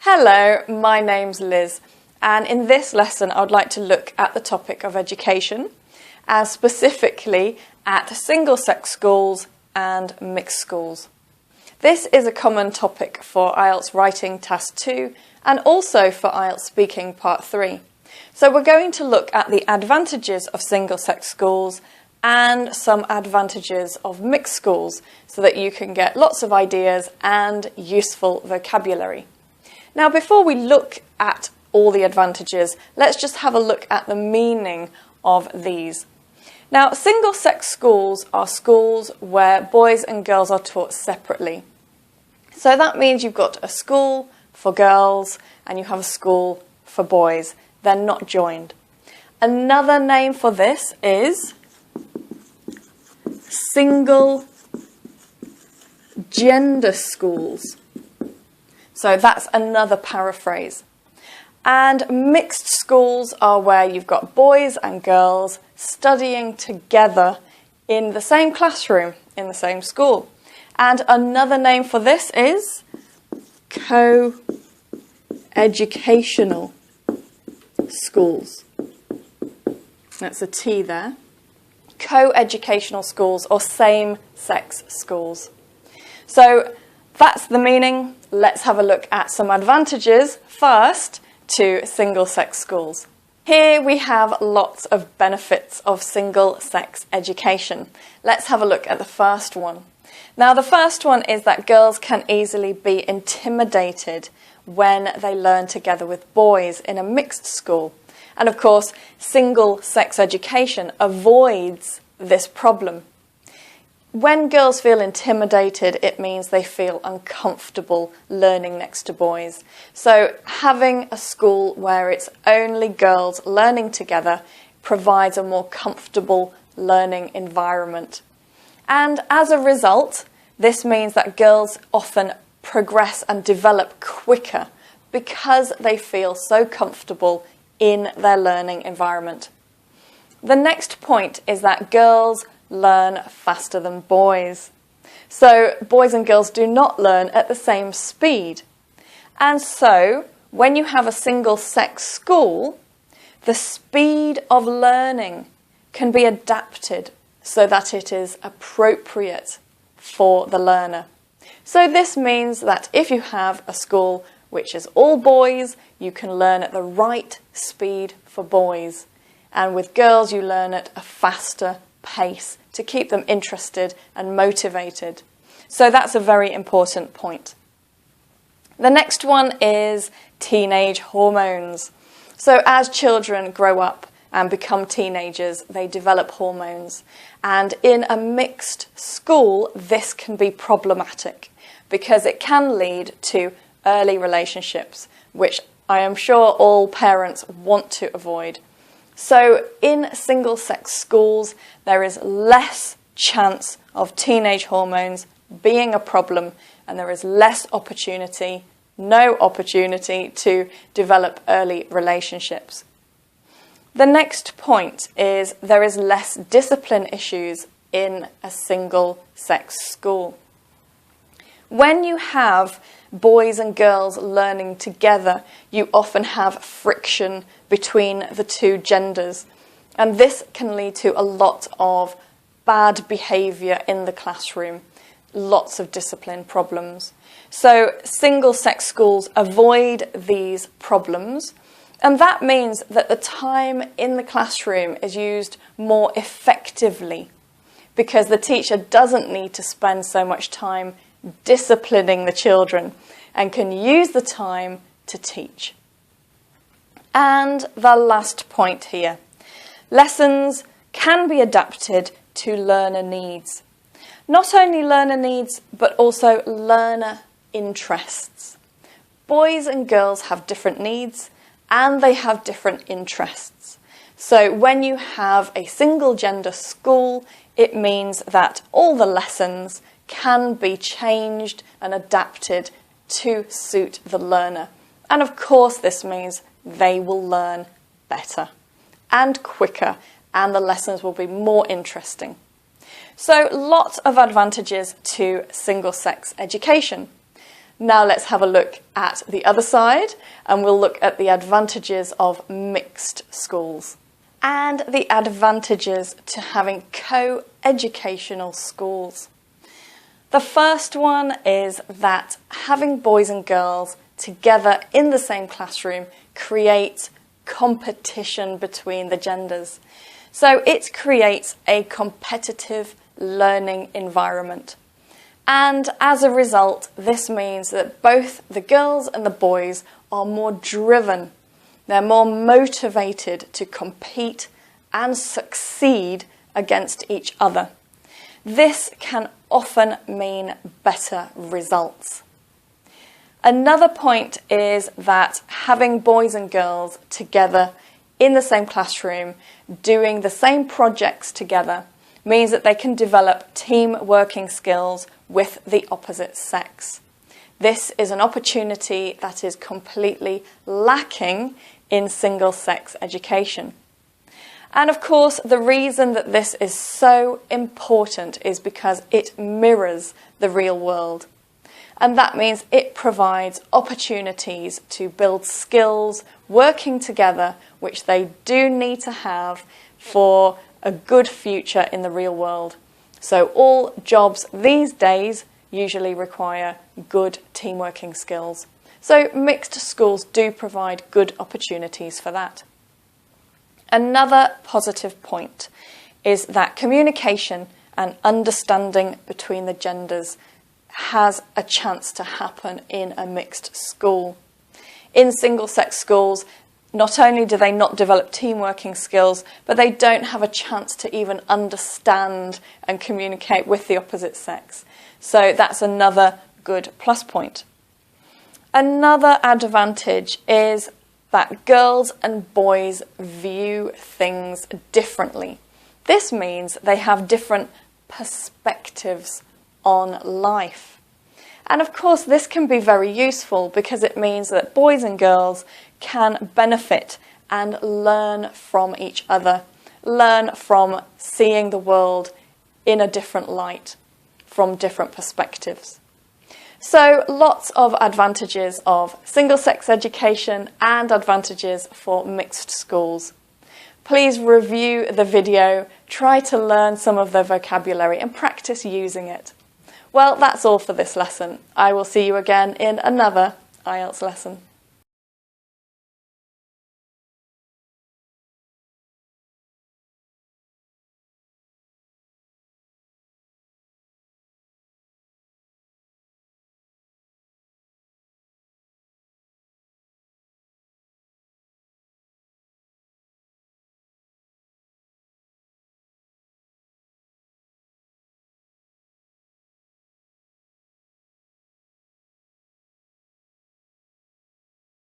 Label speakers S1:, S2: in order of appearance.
S1: Hello, my name's Liz, and in this lesson I would like to look at the topic of education, and specifically at single-sex schools and mixed schools. This is a common topic for IELTS Writing Task 2 and also for IELTS Speaking Part 3. So we're going to look at the advantages of single-sex schools and some advantages of mixed schools so that you can get lots of ideas and useful vocabulary. Now, before we look at all the advantages, let's just have a look at the meaning of these. Now, single-sex schools are schools where boys and girls are taught separately. So that means you've got a school for girls and you have a school for boys. They're not joined. Another name for this is single-gender schools. So that's another paraphrase. And mixed schools are where you've got boys and girls studying together in the same classroom, in the same school. And another name for this is co-educational schools. That's a T there. Co-educational schools or same-sex schools. So that's the meaning. Let's have a look at some advantages first to single-sex schools. Here we have lots of benefits of single-sex education. Let's have a look at the first one. Now, the first one is that girls can easily be intimidated when they learn together with boys in a mixed school. And of course, single-sex education avoids this problem. When girls feel intimidated, it means they feel uncomfortable learning next to boys. So having a school where it's only girls learning together provides a more comfortable learning environment. And as a result, this means that girls often progress and develop quicker because they feel so comfortable in their learning environment. The next point is that girls learn faster than boys. So boys and girls do not learn at the same speed. And so when you have a single-sex school, the speed of learning can be adapted so that it is appropriate for the learner. So this means that if you have a school which is all boys, you can learn at the right speed for boys. And with girls, you learn at a faster pace to keep them interested and motivated. So that's a very important point. The next one is teenage hormones. So as children grow up and become teenagers, they develop hormones. And in a mixed school, this can be problematic because it can lead to early relationships, which I am sure all parents want to avoid. So in single-sex schools, there is less chance of teenage hormones being a problem, and there is less opportunity, no opportunity to develop early relationships. The next point is there is less discipline issues in a single-sex school. When you have boys and girls learning together, you often have friction between the two genders. And this can lead to a lot of bad behaviour in the classroom, lots of discipline problems. So single-sex schools avoid these problems. And that means that the time in the classroom is used more effectively because the teacher doesn't need to spend so much time disciplining the children and can use the time to teach. And the last point here. Lessons can be adapted to learner needs. Not only learner needs, but also learner interests. Boys and girls have different needs and they have different interests. So when you have a single-gender school, it means that all the lessons can be changed and adapted to suit the learner. And of course, this means they will learn better and quicker, and the lessons will be more interesting. So lots of advantages to single-sex education. Now let's have a look at the other side, and we'll look at the advantages of mixed schools and the advantages to having co-educational schools. The first one is that having boys and girls together in the same classroom creates competition between the genders. So it creates a competitive learning environment. And as a result, this means that both the girls and the boys are more driven. They're more motivated to compete and succeed against each other. This can often mean better results. Another point is that having boys and girls together in the same classroom, doing the same projects together, means that they can develop team working skills with the opposite sex. This is an opportunity that is completely lacking in single-sex education. And of course, the reason that this is so important is because it mirrors the real world. And that means it provides opportunities to build skills working together, which they do need to have for a good future in the real world. So all jobs these days usually require good team working skills. So mixed schools do provide good opportunities for that. Another positive point is that communication and understanding between the genders has a chance to happen in a mixed school. In single-sex schools, not only do they not develop team working skills, but they don't have a chance to even understand and communicate with the opposite sex. So that's another good plus point. Another advantage is that girls and boys view things differently. This means they have different perspectives on life. And of course, this can be very useful because it means that boys and girls can benefit and learn from each other, learn from seeing the world in a different light, from different perspectives. So lots of advantages of single-sex education and advantages for mixed schools. Please review the video, try to learn some of the vocabulary and practice using it. Well, that's all for this lesson. I will see you again in another IELTS lesson.